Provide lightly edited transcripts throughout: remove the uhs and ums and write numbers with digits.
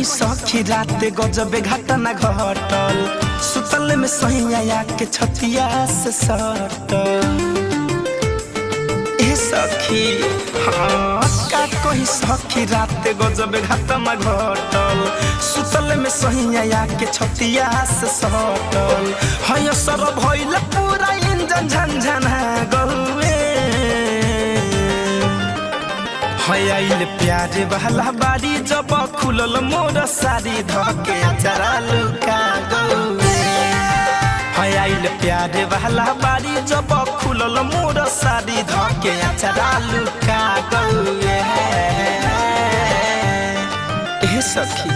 कही सखी रात गजबे घटना घटल सुतल में सैया के छतिया से सटल ए सखी हाँ का कही सखी रात गजबे घटना घटल सुतल में सैया के छतिया से सटल हय सर भइल पूरा इंजन झनझना गहुए हयाइल प्यारे बहला बारी जब खुलल मोर सारी धके चरा लुका गौए हयाइल प्यारे बहला बारी जब खुलल मोर सारी धके चरा लुका गौए ए सखी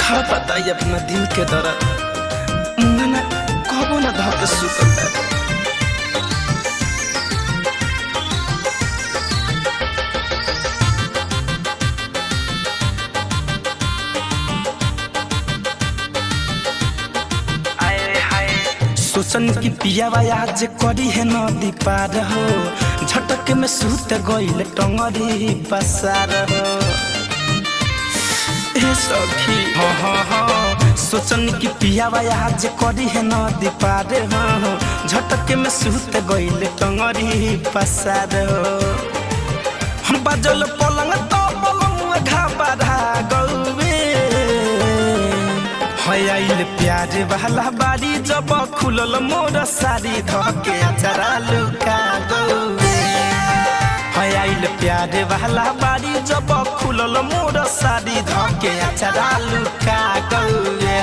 खा बताई अपना दिल के दर्द मुंगना कबो ना धके सुतल सोचन की पियावा आज करी है नदी पार हो झटक में सूत गइल टंगरी पसार हो ए सखी हाँ सोचन की पियावा आज करी है नदी पार हो झटक में सूत गइल टंगरी पसार हो हम बजल पलंग तो पलंग घाबरा गौवे हयाइल प्यारे बहला बारी जब खुलल मोर सारी धके चरा लुका गौए हयाइल प्यारे बहला बारी जब खुलल मोर सारी धके चरा लुका गौए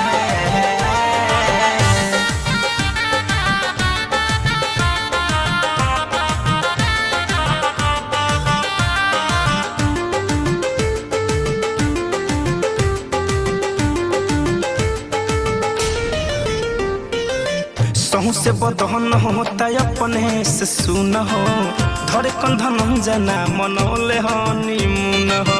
सहू से बदहन होता अपने से सुन हो धरे कंधन जना मनोले हनीमून हो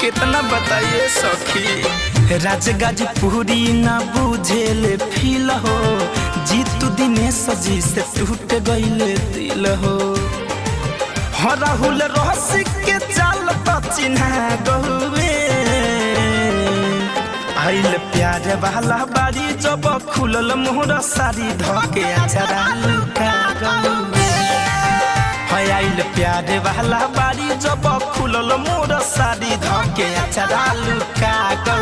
कितना बताइए सखी राज गाजीपुरी ना बुझेले फील हो जीतू दिनेश जी से टूट गइले दिल हो राहुल रहस्य के चाल चिन्हा गहुए आइल प्यारे बहला बारी जब खुलल मोर सारी धके चरा लुका गौए आइल प्यारे बहला बारी जब खुलल मोर सारी धके चरा लुका गौए।